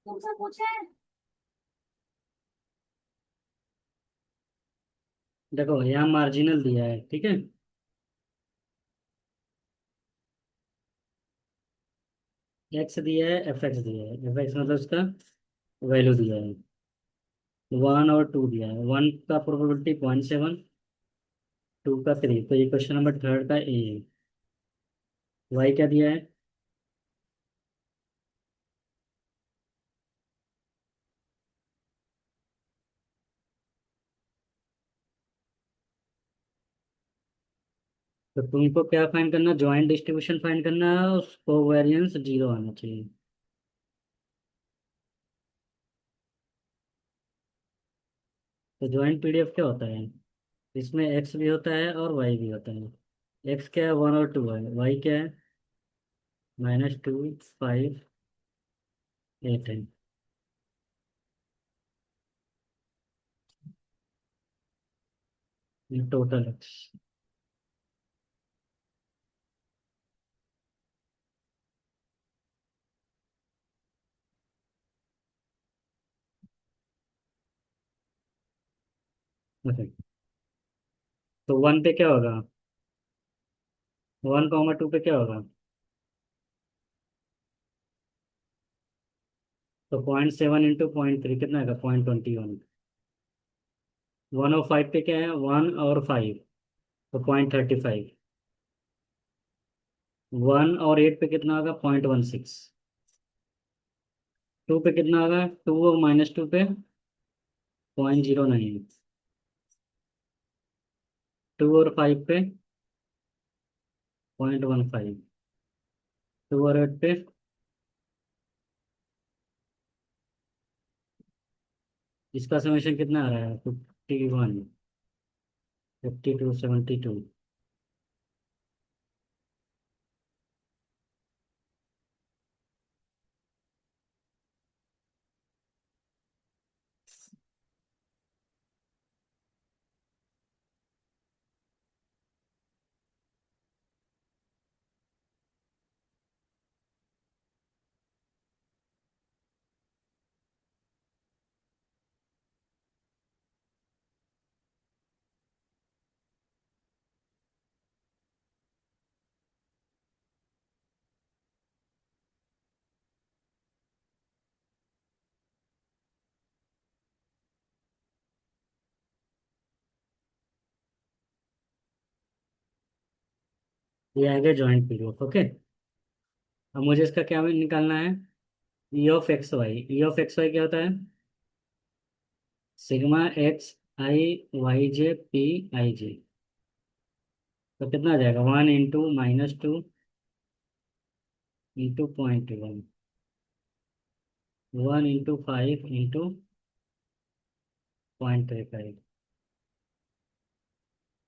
तुमसे पूछे। देखो यहाँ मार्जिनल दिया है, ठीक है। एक्स दिया है, एफ एक्स दिया है, एफ एक्स मतलब उसका वैल्यू दिया है। वन और टू दिया है, वन का प्रोबेबिलिटी 0.7, टू का 3, तो ये क्वेश्चन नंबर थर्ड का ए है। वाई क्या दिया है? तो तुमको क्या फाइंड करना, ज्वाइंट डिस्ट्रीब्यूशन फाइंड करना है, उसको वेरिएंस जीरो आना चाहिए। तो ज्वाइंट पीडीएफ क्या होता है? इसमें एक्स भी होता है और वाई भी होता है। एक्स क्या है, वन और टू है। वाई क्या है, -2, 5, 8 है। ये टोटल एक्स। तो वन पे क्या होगा? वन कॉमा टू पे क्या होगा? तो 0.7 इंटू 0.3 कितना आएगा? 0.21। वन और फाइव पे क्या है, वन और फाइव, तो 0.35। वन और एट पे कितना होगा? 0.16। टू पे कितना होगा? टू और -2 पे 0.09। टू और फाइव पे 0.15। टू और एट पे, इसका समेशन कितना आ रहा है? 51, 52, 72। ये आएगा जॉइंट पीरियड, ओके। अब मुझे इसका क्या निकालना है? E of X Y. E of X Y क्या होता है? Sigma X I Y J P I J. तो कितना आ जाएगा? 1 into -2 into 0.1, 1 into 5 into 0.35,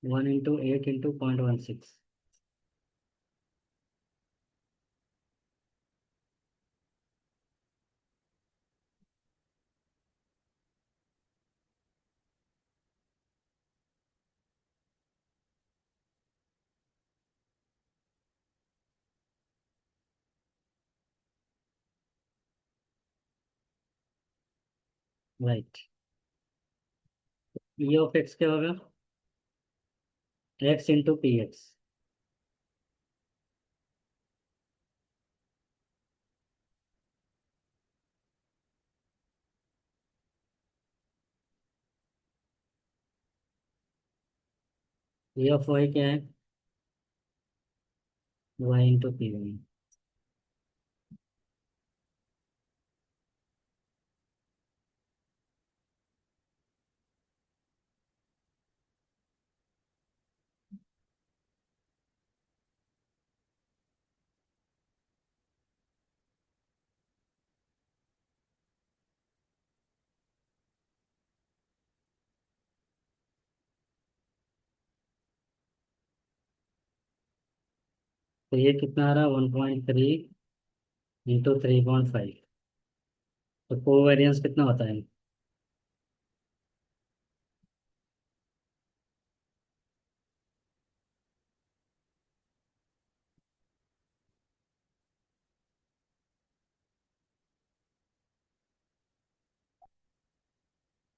1 into 8 into 0.16। Right. E of X क्या होगा? X into P X. E of Y क्या है? Y into P Y. तो ये कितना आ रहा है? 1.3 इंटू 3.5। तो कोवेरियंस कितना होता है?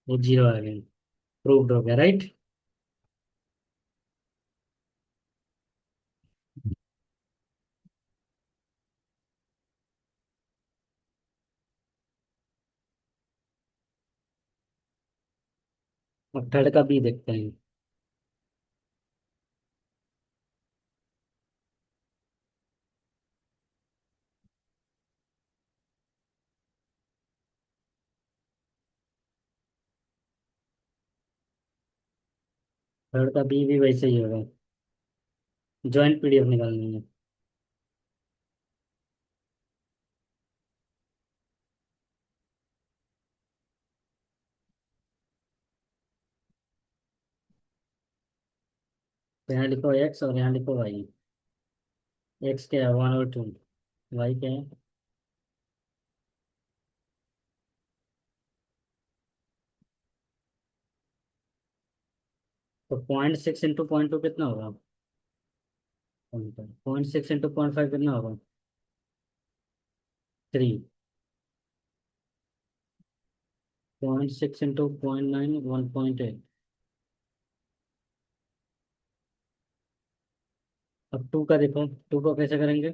वो जीरो आ गया। प्रूव्ड हो गया, राइट। अब थर्ड का बी देखते हैं। थर्ड का बी भी वैसे ही होगा। ज्वाइंट पीडीएफ निकालनी है। तो यहाँ लिखो एक्स और यहाँ लिखो वाई। एक्स क्या है, 1 और 2। वाई क्या है? तो 0.6 इंटू 0.2 कितना होगा? 0.6 इंटू 0.5 कितना होगा? 3। 0.6 इंटू 0.9, 1.8। अब टू का देखो, टू को कैसे करेंगे?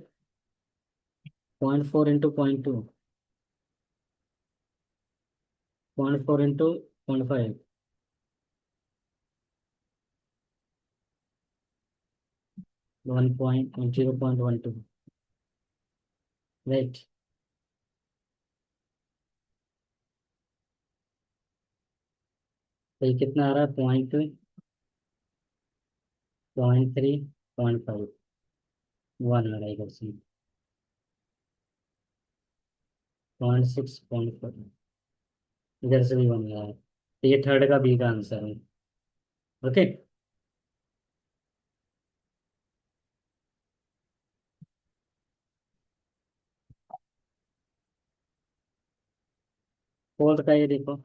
0.4 इंटू 0.2, 0.4 इंटू 0.5, 0.12, राइट। तो ये कितना आ रहा है? 0.3, 0.5, 1 आ रहा है इधर से। 0.6, 0.4, इधर से भी 1 आ रहा है। तो ये थर्ड का बी का आंसर है। ओके। फोर्थ का ये देखो।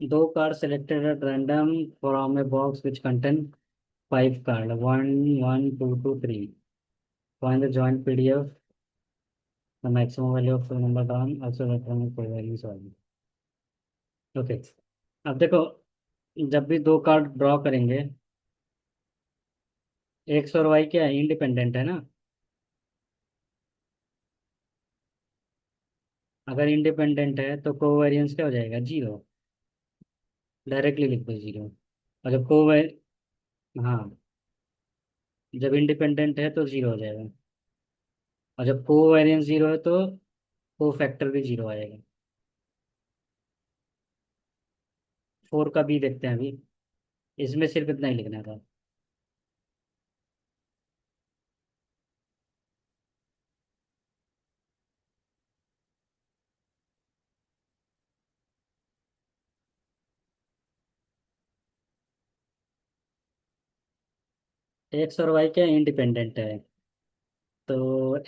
दो card selected at random from a box which contain 5 card, 1, 1, 2, 2, 3। Find the joint PDF, the maximum value of the number term, also electronic values value. Okay. अब देखो, जब भी दो कार्ड ड्रॉ करेंगे, एक्स और वाई क्या है, इंडिपेंडेंट है ना। अगर इंडिपेंडेंट है तो कोवेरियंस क्या हो जाएगा? जीरो। डायरेक्टली लिख दो जीरो। और जब कोवे हाँ, जब इंडिपेंडेंट है तो जीरो हो जाएगा। और जब कोवेरियंस जीरो है तो को फैक्टर भी जीरो आएगा। फोर का बी देखते हैं अभी। इसमें सिर्फ इतना ही लिखना था। एक्स और वाई क्या इंडिपेंडेंट है। तो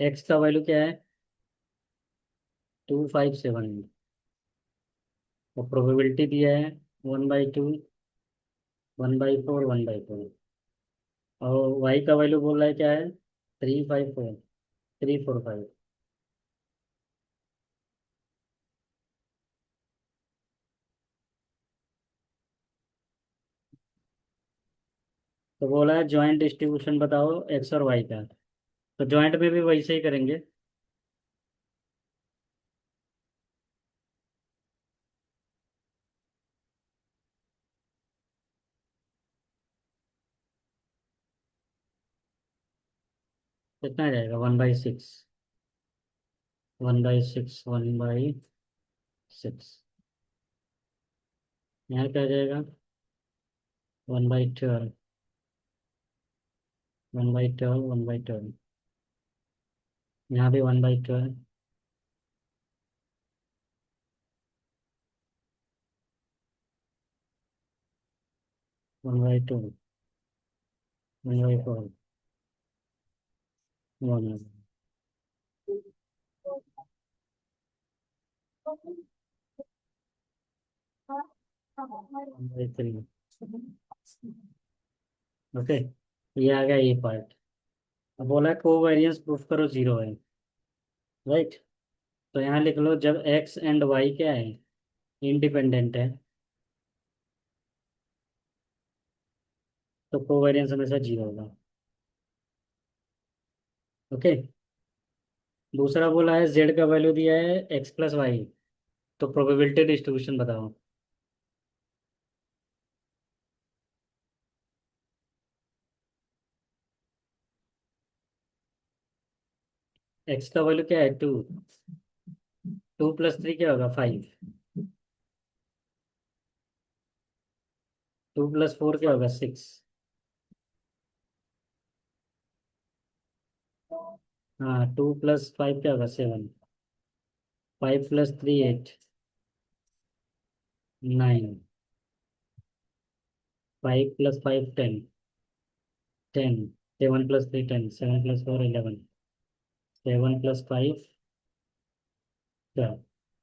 एक्स का वैल्यू क्या है? 257। और प्रोबेबिलिटी दिया है 1/2, 1/4, 1/4। और वाई का वैल्यू बोल रहा है क्या है? 354, 345। तो बोला है ज्वाइंट डिस्ट्रीब्यूशन बताओ एक्स और वाई का। तो ज्वाइंट में भी वैसे ही करेंगे। कितना आ जाएगा? 1/6, 1/6, 1/6। यहाँ क्या आ जाएगा? 1/12, 1/12, 1/12। यहाँ भी 1/12, 1/2, 1/4, 1/3। ओके। ये आ गया ये पार्ट। अब बोला है कोवेरियंस प्रूफ करो जीरो है, राइट। तो यहाँ लिख लो जब एक्स एंड वाई क्या है, इंडिपेंडेंट है, तो कोवेरियंस हमेशा जीरो होगा। ओके। दूसरा बोला है जेड का वैल्यू दिया है एक्स प्लस वाई, तो प्रोबेबिलिटी डिस्ट्रीब्यूशन बताओ। एक्स का वैल्यू क्या है, टू। टू प्लस थ्री क्या होगा, फाइव। टू प्लस फोर क्या होगा, सिक्स। हाँ, टू प्लस फाइव क्या होगा, seven. Five plus three eight, nine. Five plus five ten, ten. Seven plus three ten, seven plus four eleven, seven plus five twelve.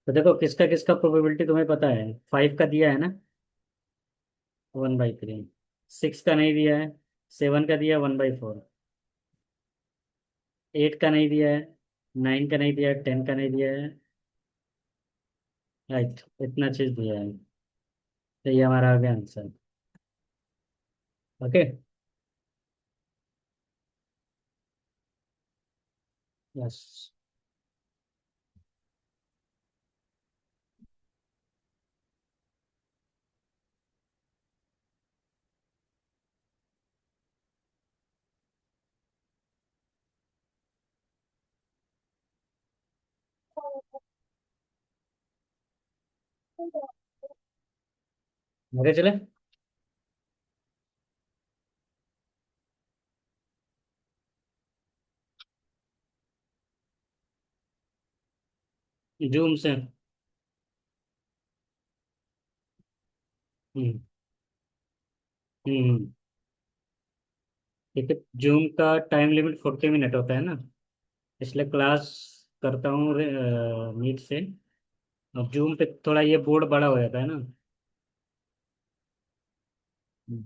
तो देखो किसका किसका probability तुम्हें पता है, फाइव का दिया है ना, वन बाई थ्री। सिक्स का नहीं दिया है, सेवन का दिया वन बाई फोर, एट का नहीं दिया है, नाइन का नहीं दिया है, टेन का नहीं दिया है, राइट। इतना चीज दिया है, तो ये हमारा आ गया आंसर। ओके। यस। आगे चले। जूम से। हम्म। हम्म। ठीक है, जूम का टाइम लिमिट 40 मिनट होता है ना, इसलिए क्लास करता हूँ मीट से। अब जूम पे थोड़ा ये बोर्ड बड़ा हो जाता है ना। हम्म।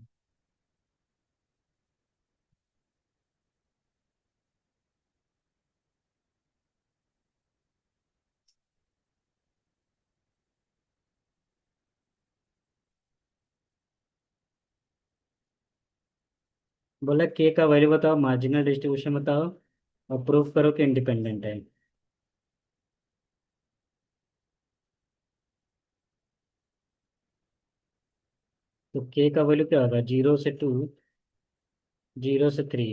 बोला के का वैल्यू बताओ, मार्जिनल डिस्ट्रीब्यूशन बताओ, और प्रूफ करो कि इंडिपेंडेंट है। तो के का वैल्यू क्या होगा, जीरो से टू, जीरो से थ्री।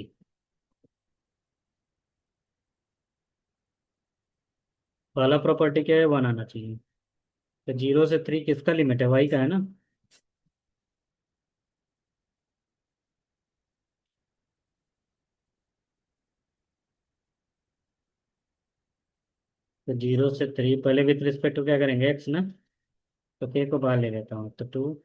पहला प्रॉपर्टी क्या है, वन आना चाहिए। तो जीरो से थ्री किसका लिमिट है, वाई का है ना। तो जीरो से थ्री पहले विथ रिस्पेक्ट टू क्या करेंगे, एक्स ना। तो के को बाहर ले लेता हूँ, तो टू।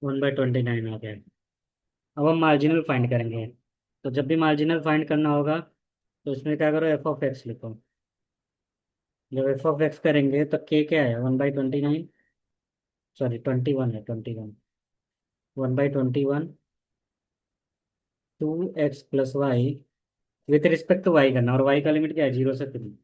1/29 आ गया। अब हम मार्जिनल फाइंड करेंगे। तो जब भी मार्जिनल फाइंड करना होगा, तो इसमें क्या करो, एफ ऑफ एक्स लिखो। जब एफ ऑफ एक्स करेंगे तो के क्या है, 1/29। सॉरी 21 है, 21। 1/21, 2x plus Y, with respect to Y करना, और वाई का लिमिट क्या है, जीरो से थ्री।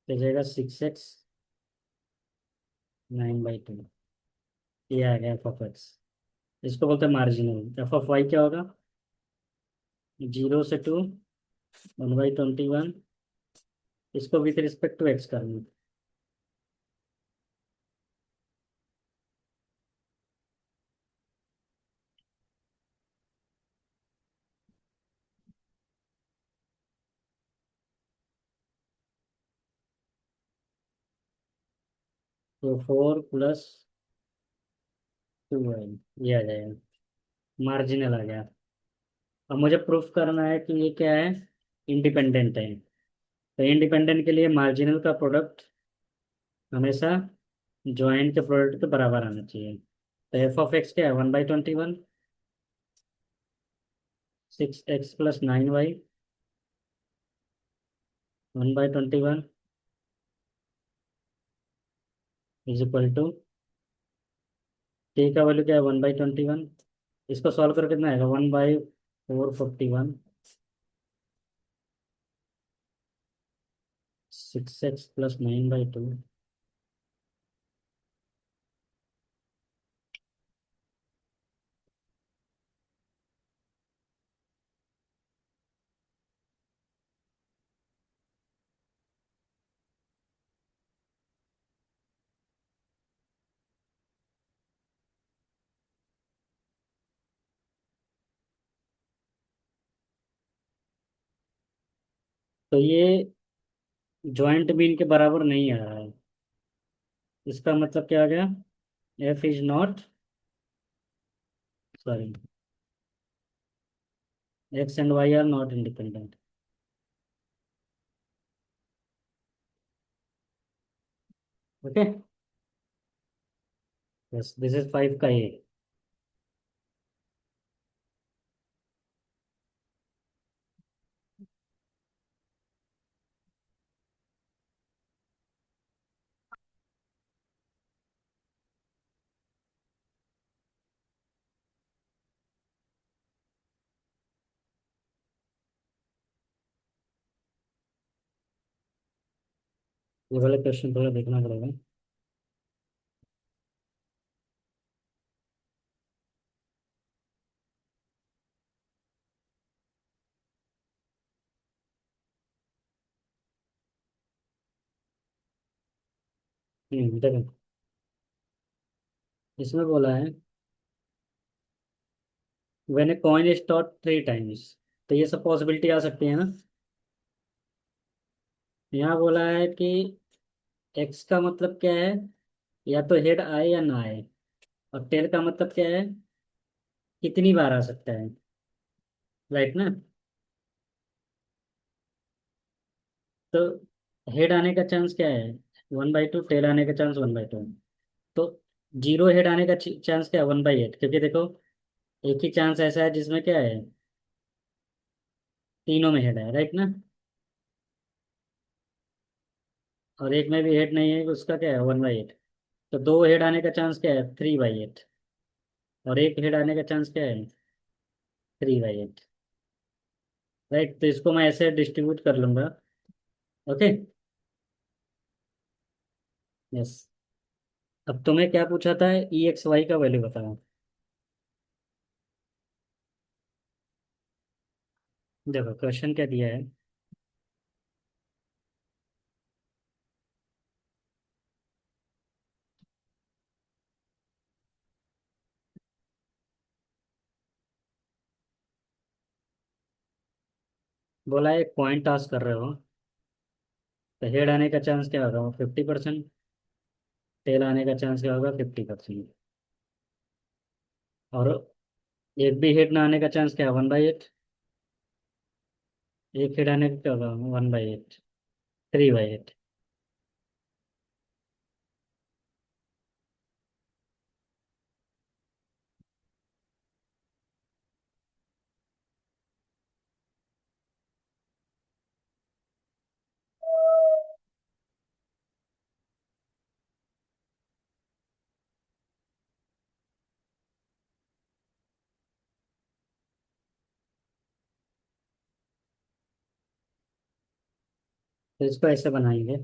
तो जाएगा 6x 9/2। ये आ गया एफ ऑफ एक्स। इसको बोलते हैं मार्जिनल। एफ ऑफ वाई क्या होगा, 0 से 2, 1/21, इसको विथ रिस्पेक्ट टू एक्स करना। तो 4 + 2y, ये आ जाएगा, मार्जिनल आ गया। अब मुझे प्रूफ करना है कि ये क्या है, इंडिपेंडेंट है। तो इंडिपेंडेंट के लिए मार्जिनल का प्रोडक्ट हमेशा ज्वाइंट के प्रोडक्ट के बराबर आना चाहिए। तो f(x) क्या है, 1/21, 6x + 9y, 1/21 = t का वैल्यू क्या है, 1/21। इसको सॉल्व करके कितना आएगा, 1/451, 6x + 9/2। तो ये ज्वाइंट मीन के बराबर नहीं आ रहा है। इसका मतलब क्या आ गया, f is not, sorry, x and y are not independent. Okay, yes, this is 5 का ये। ये वाले क्वेश्चन थोड़ा देखना पड़ेगा। देखो, इसमें बोला है when a coin is taught 3 times, तो ये सब पॉसिबिलिटी आ सकती है ना। यहाँ बोला है कि एक्स का मतलब क्या है, या तो हेड आए या ना आए, और टेल का मतलब क्या है, कितनी बार आ सकता है, राइट ना। तो हेड आने का चांस क्या है, 1/2, टेल आने का चांस 1/2। तो जीरो हेड आने का चांस क्या है, 1/8, क्योंकि देखो एक ही चांस ऐसा है जिसमें क्या है, तीनों में हेड है, राइट ना। और एक में भी हेड नहीं है, उसका क्या है, 1/8। तो दो हेड आने का चांस क्या है, 3/8। और एक हेड आने का चांस क्या है, 3/8, राइट। तो इसको मैं ऐसे डिस्ट्रीब्यूट कर लूंगा। Okay, yes. अब तुम्हें क्या पूछा था, EXY का वैल्यू बताओ। देखो क्वेश्चन क्या दिया है, बोला है एक पॉइंट टास्क कर रहे हो, तो हेड आने का चांस क्या होगा, 50%, टेल आने का चांस क्या होगा, 50%। और एक भी हेड ना आने का चांस क्या है, 1/8। एक हेड आने का क्या होगा, 1/8, 3/8। तो इसको ऐसे बनाएंगे,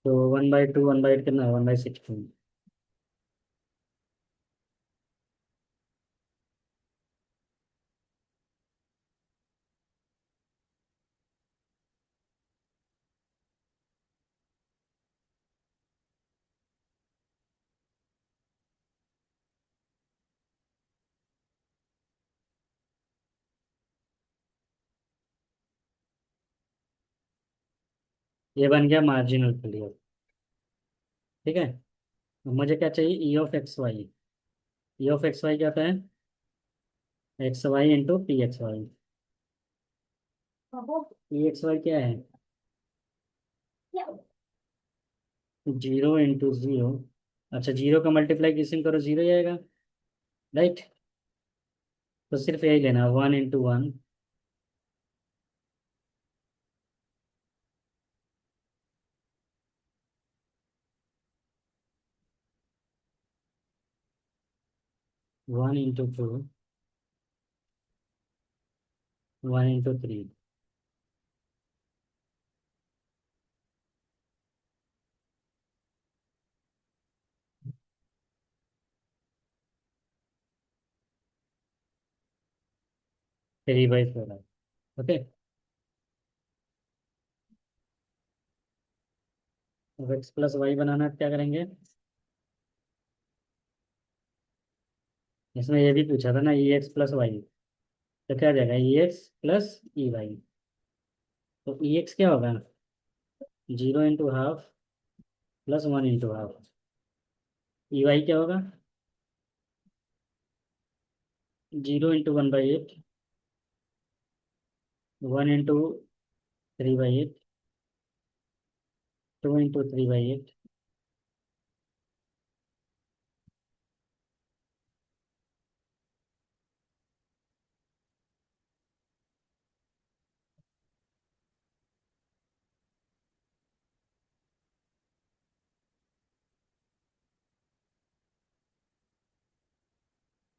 तो 1/2 1/8 कितना है, 1/16। ये बन गया मार्जिनल क्लियर। ठीक है। अब मुझे क्या चाहिए, E(x, y)। E(x, y) क्या होता है, xy × Pxy। Pxy क्या है, 0 × 0। अच्छा, 0 का मल्टीप्लाई किसी करो, 0 ही आएगा। राइट। तो सिर्फ यही लेना, 1 × 1। 1 × 2। 1 × 3। थ्री बाई फोर है। ओके। अब x+y बनाना है, क्या करेंगे। इसमें ये भी पूछा था ना, E(x+y)। तो क्या आ जाएगा, E(x + E)y। तो E(x) क्या होगा, 0 × ½ + 1 × ½ E(y) क्या होगा, 0 × 1/8, 1 × 3/8, 2 × 3/8।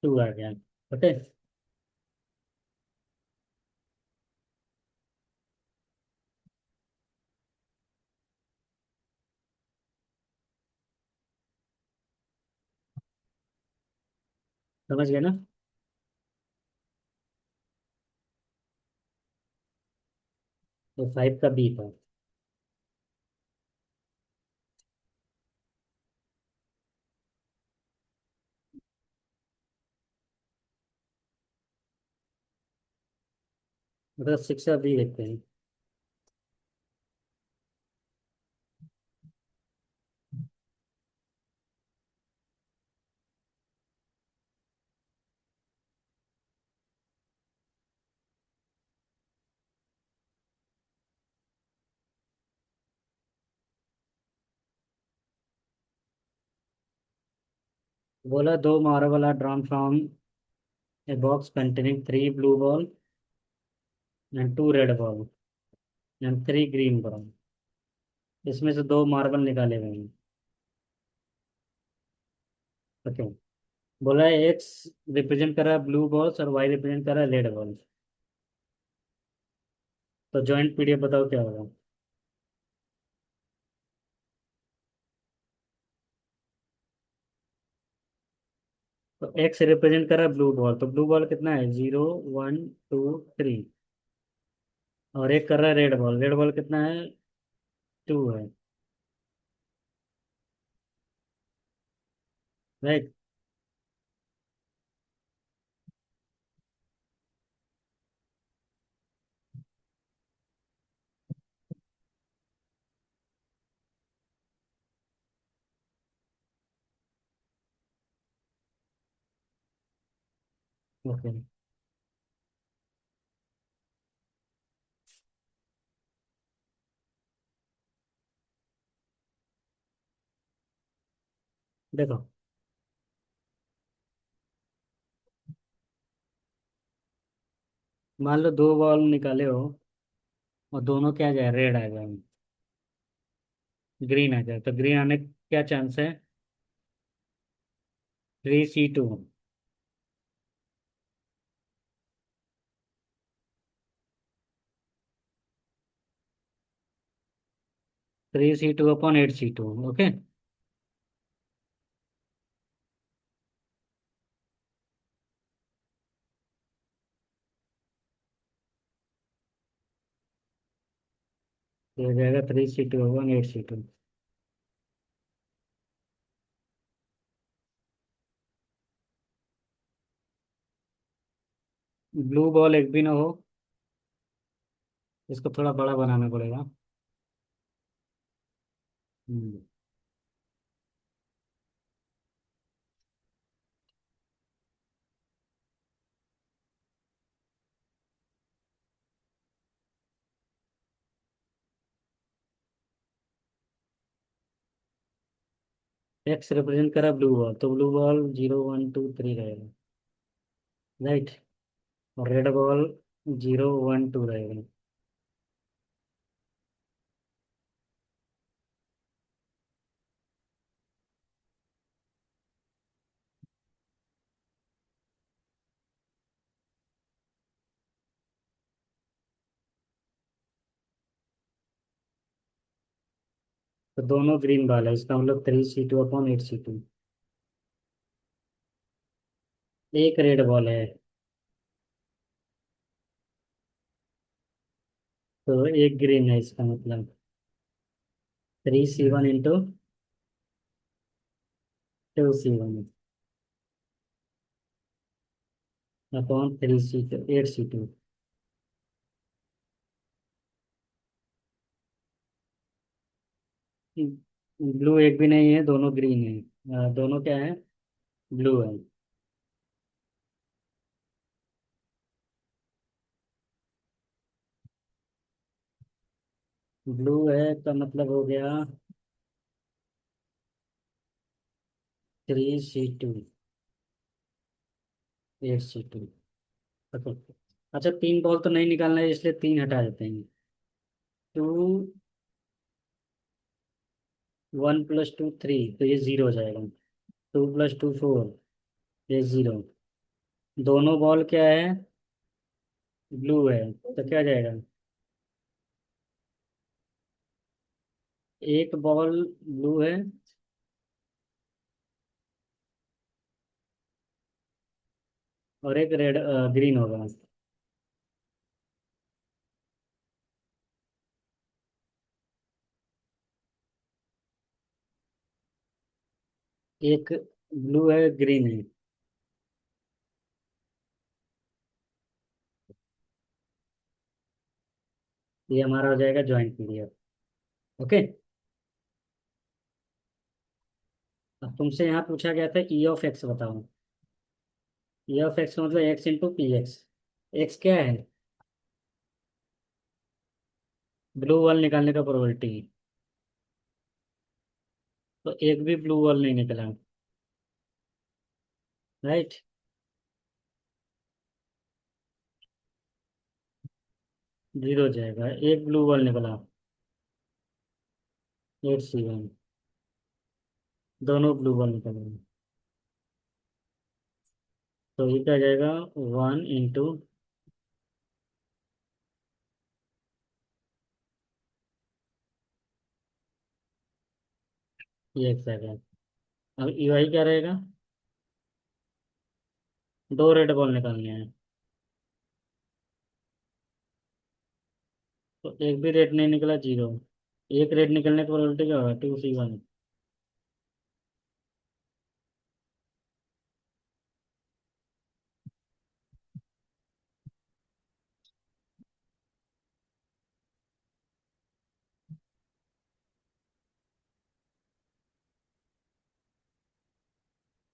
2 आ गया। ओके। समझ गए ना। तो 5 का बी था। मतलब 6 का बी देखते हैं। बोला, दो marble are drawn from a box containing 3 blue ball and 2 red ball and 3 green ball. इसमें से दो मार्बल निकाले गए हैं। ओके। बोला है एक्स रिप्रेजेंट कर रहा है ब्लू बॉल्स और वाई रिप्रेजेंट कर रहा है रेड बॉल्स। तो जॉइंट पीडीएफ बताओ क्या होगा। तो एक्स रिप्रेजेंट कर रहा है ब्लू बॉल, तो ब्लू बॉल कितना है, 0 1 2 3। और एक कर रहा है रेड बॉल, रेड बॉल कितना है, 2 है। राइट। ओके। देखो, मान लो दो बॉल निकाले हो और दोनों क्या आ जाए, रेड आ जाए, ग्रीन आ जाए। तो ग्रीन आने का क्या चांस है, 3C2। 3C2/8C2, okay. तो हो जाएगा 3C2/8C2। ब्लू बॉल एक भी ना हो, इसको थोड़ा बड़ा बनाना पड़ेगा। हम्म, एक्स रिप्रेजेंट करा ब्लू बॉल, तो ब्लू बॉल 0 1 2 3 रहेगा, राइट। और रेड बॉल 0 1 2 रहेगा। तो दोनों ग्रीन बॉल है, इसका मतलब 3C2/8C2। एक रेड बॉल है, तो एक ग्रीन है, इसका मतलब 3C1 × 2C1 upon 3C2/8C2। Blue एक भी नहीं है, दोनों ग्रीन है, दोनों क्या है, ब्लू है। ब्लू है तो मतलब हो गया 3C2/8C2। अच्छा, तीन बॉल तो नहीं निकालना है, इसलिए तीन हटा देते हैं। 2 1 + 2 3, तो ये 0 हो जाएगा। 2 + 2 4, ये 0। दोनों बॉल क्या है, ब्लू है, तो क्या जाएगा, एक बॉल ब्लू है और एक रेड ग्रीन होगा। एक ब्लू है, ग्रीन है। ये हमारा हो जाएगा ज्वाइंट पीरियड, ओके। अब तुमसे यहाँ पूछा गया था E(x) बताओ। E(x) का मतलब x × Px। एक्स क्या है, ब्लू बॉल निकालने का प्रोबेबिलिटी। तो एक भी ब्लू बॉल नहीं निकला, राइट। 0 हो जाएगा, एक ब्लू बॉल निकला, 8C1। दोनों ब्लू बॉल निकल गए, तो ये क्या हो जाएगा, 1 × ये एक्स आ गया। अब EY क्या रहेगा, दो रेड बॉल निकालने हैं, तो एक भी रेड नहीं निकला, 0। एक रेड निकलने की प्रोबेबिलिटी क्या होगा, 2C1।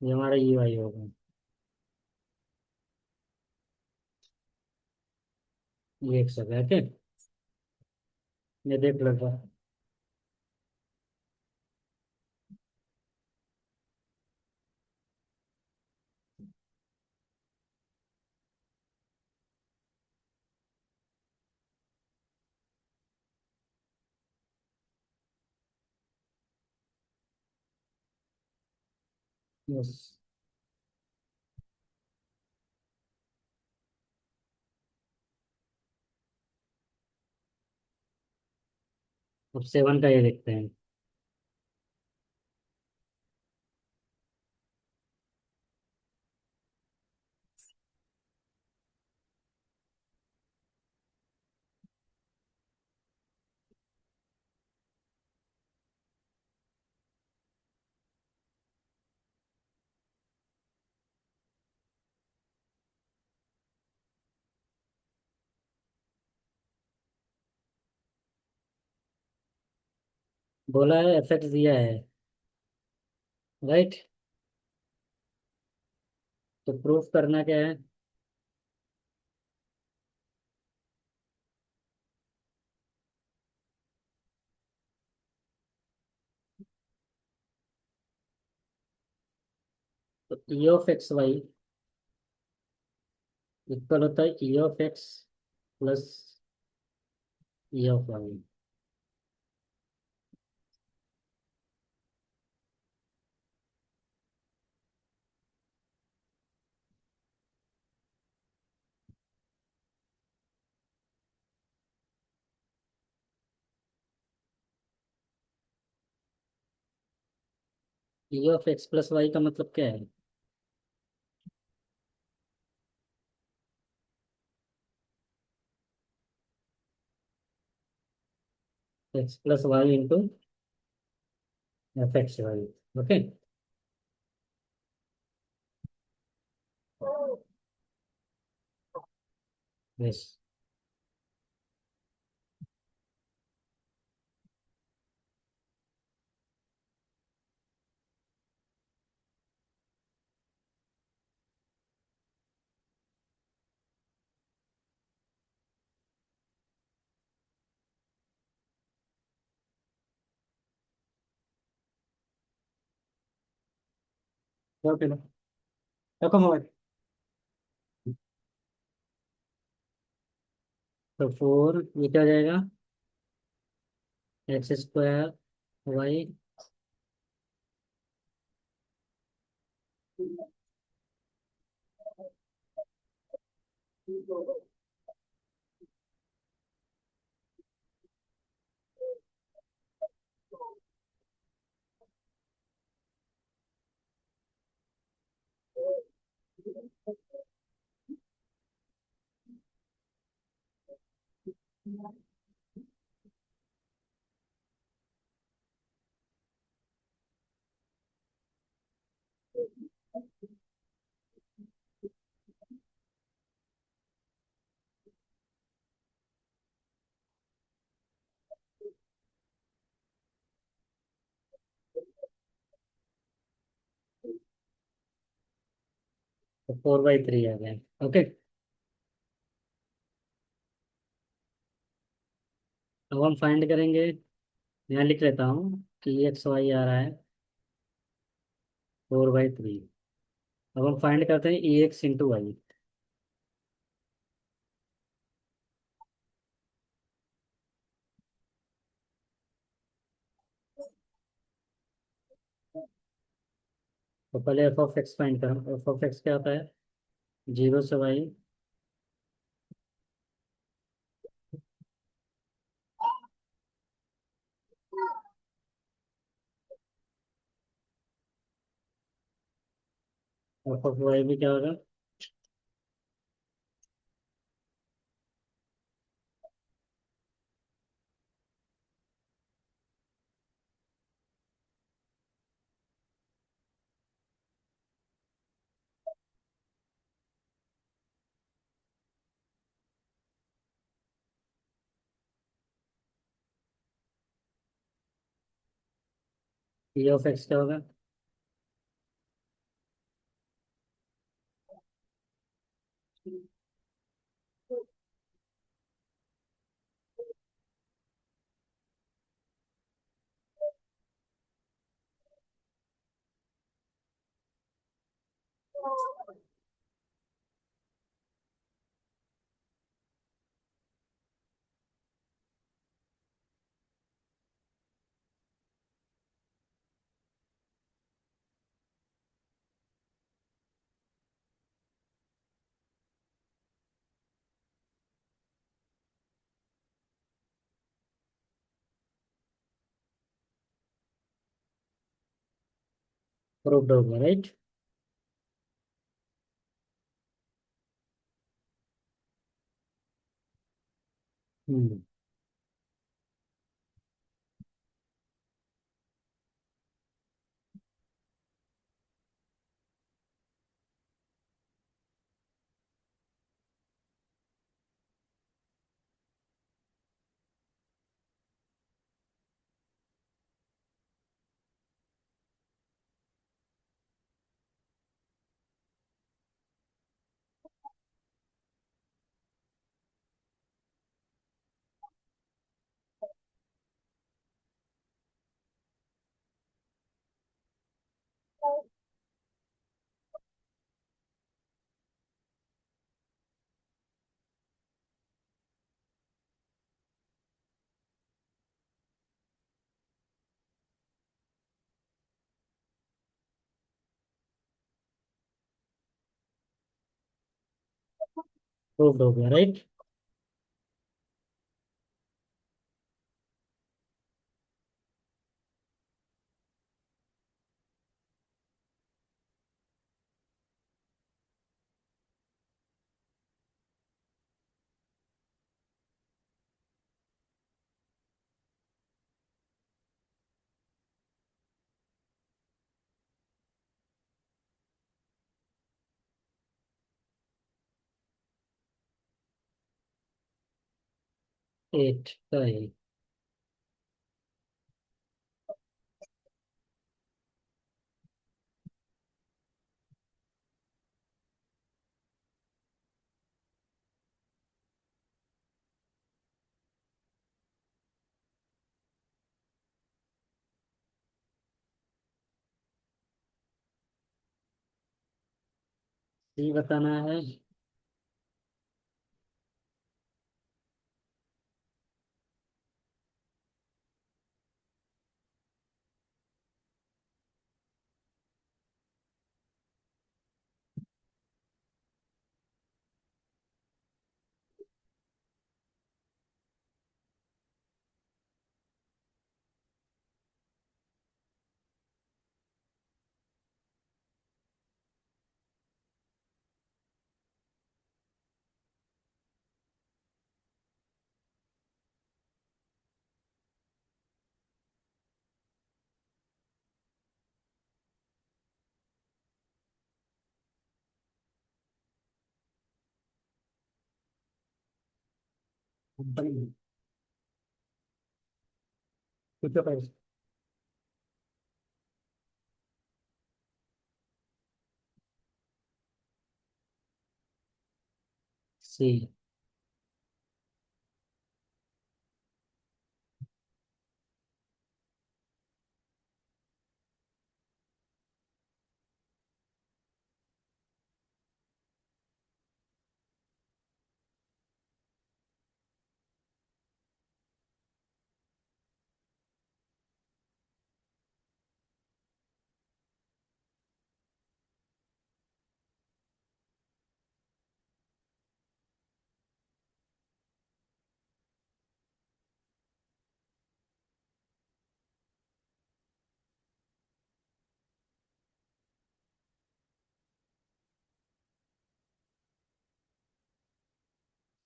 ये हमारा EY होगा, ये एक्स आ गया, ओके। ये देख लो। यस। अब 7 का ये देखते हैं। बोला है एफ एक्स दिया है, राइट। तो प्रूफ करना क्या है? तो E of X Y equal होता है E of X plus E of Y. E of X plus Y का मतलब क्या है? X plus Y into F X Y. Okay. Yes. 4 kilo रखो मोबाइल। तो 4 ये क्या हो जाएगा? X square Y. 4/3 आ गया। ओके। अब हम फाइंड करेंगे। यहाँ लिख लेता हूँ कि एक्स वाई आ रहा है 4/3। अब हम फाइंड करते हैं ई एक्स इंटू वाई। तो पहले एफ ऑफ एक्स फाइंड करो। एफ ऑफ एक्स क्या होता है? 0 से वाई। एफ ऑफ वाई भी क्या होगा? ई ऑफ एक्स क्या होगा? प्रूव्ड हो गया, राइट। हम्म। प्रूव्ड हो गया, राइट। एट का है। सी बताना है। पूछो पहले। सी।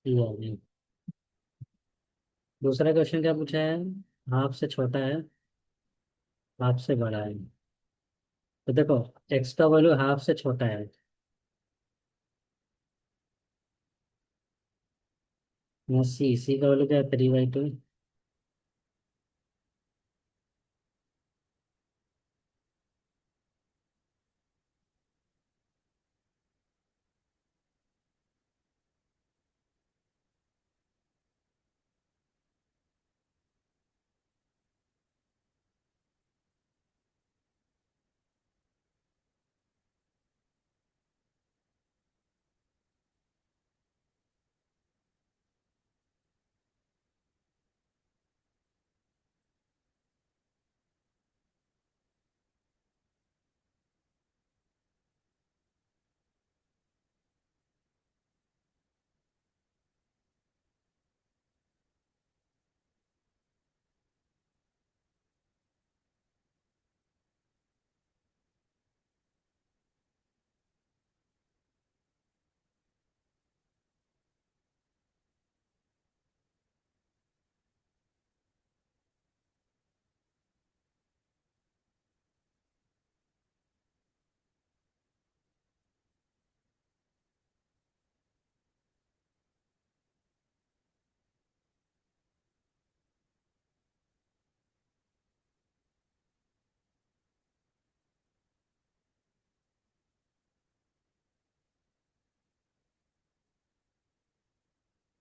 सी आ गई। दूसरा क्वेश्चन क्या पूछा है? हाफ से छोटा है, हाफ से बड़ा है। तो देखो, एक्स का वैल्यू हाफ से छोटा है। यहाँ सी का वैल्यू क्या है? 3/2।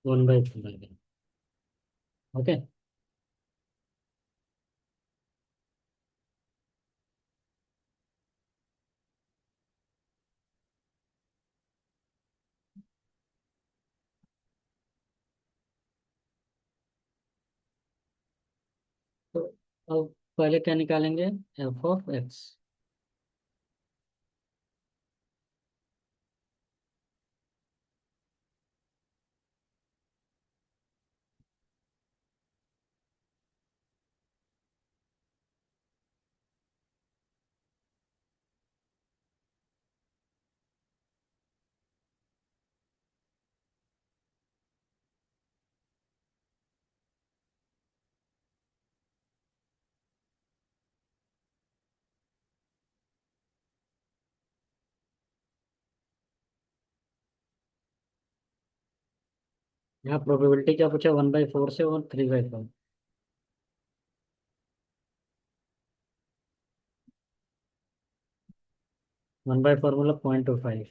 1/4 आ गया। ओके। तो अब पहले क्या निकालेंगे? f(x). यहाँ प्रोबेबिलिटी क्या पूछा? 1/4 से और 3/4। 1/4 मतलब 0.25।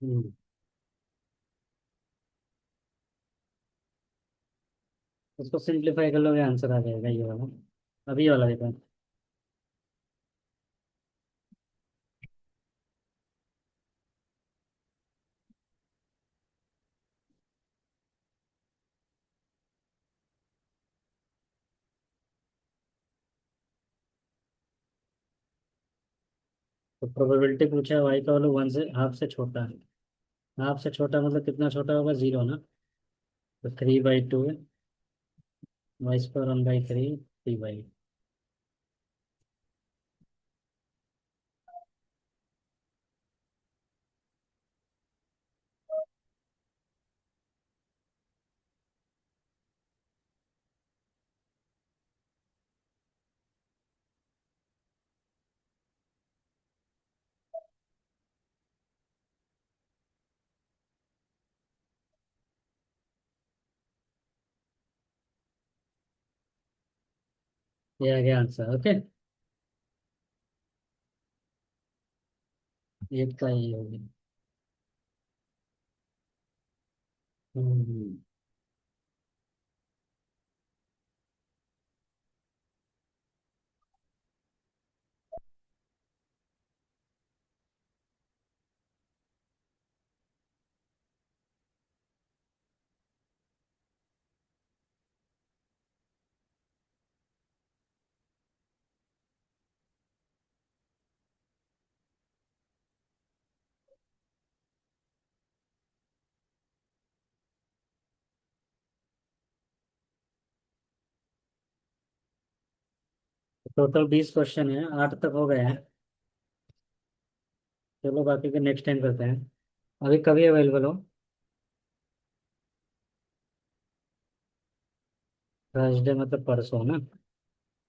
हम्म। इसको सिंप्लीफाई कर लोगे, आंसर आ जाएगा ये वाला। अभी ये वाला देखो। तो प्रोबेबिलिटी पूछा है वाई का वैल्यू 1 से हाफ से छोटा है। हाफ से छोटा मतलब कितना छोटा होगा? 0 ना। तो 3/2 है। y² 1/3, 3/। ये आ गया आंसर। ओके। एक का ये हो गया। हम्म। टोटल 20 क्वेश्चन है, 8 तक हो गए हैं। चलो बाकी के नेक्स्ट टाइम करते हैं। अभी कभी अवेलेबल हो? थर्सडे मतलब परसों ना?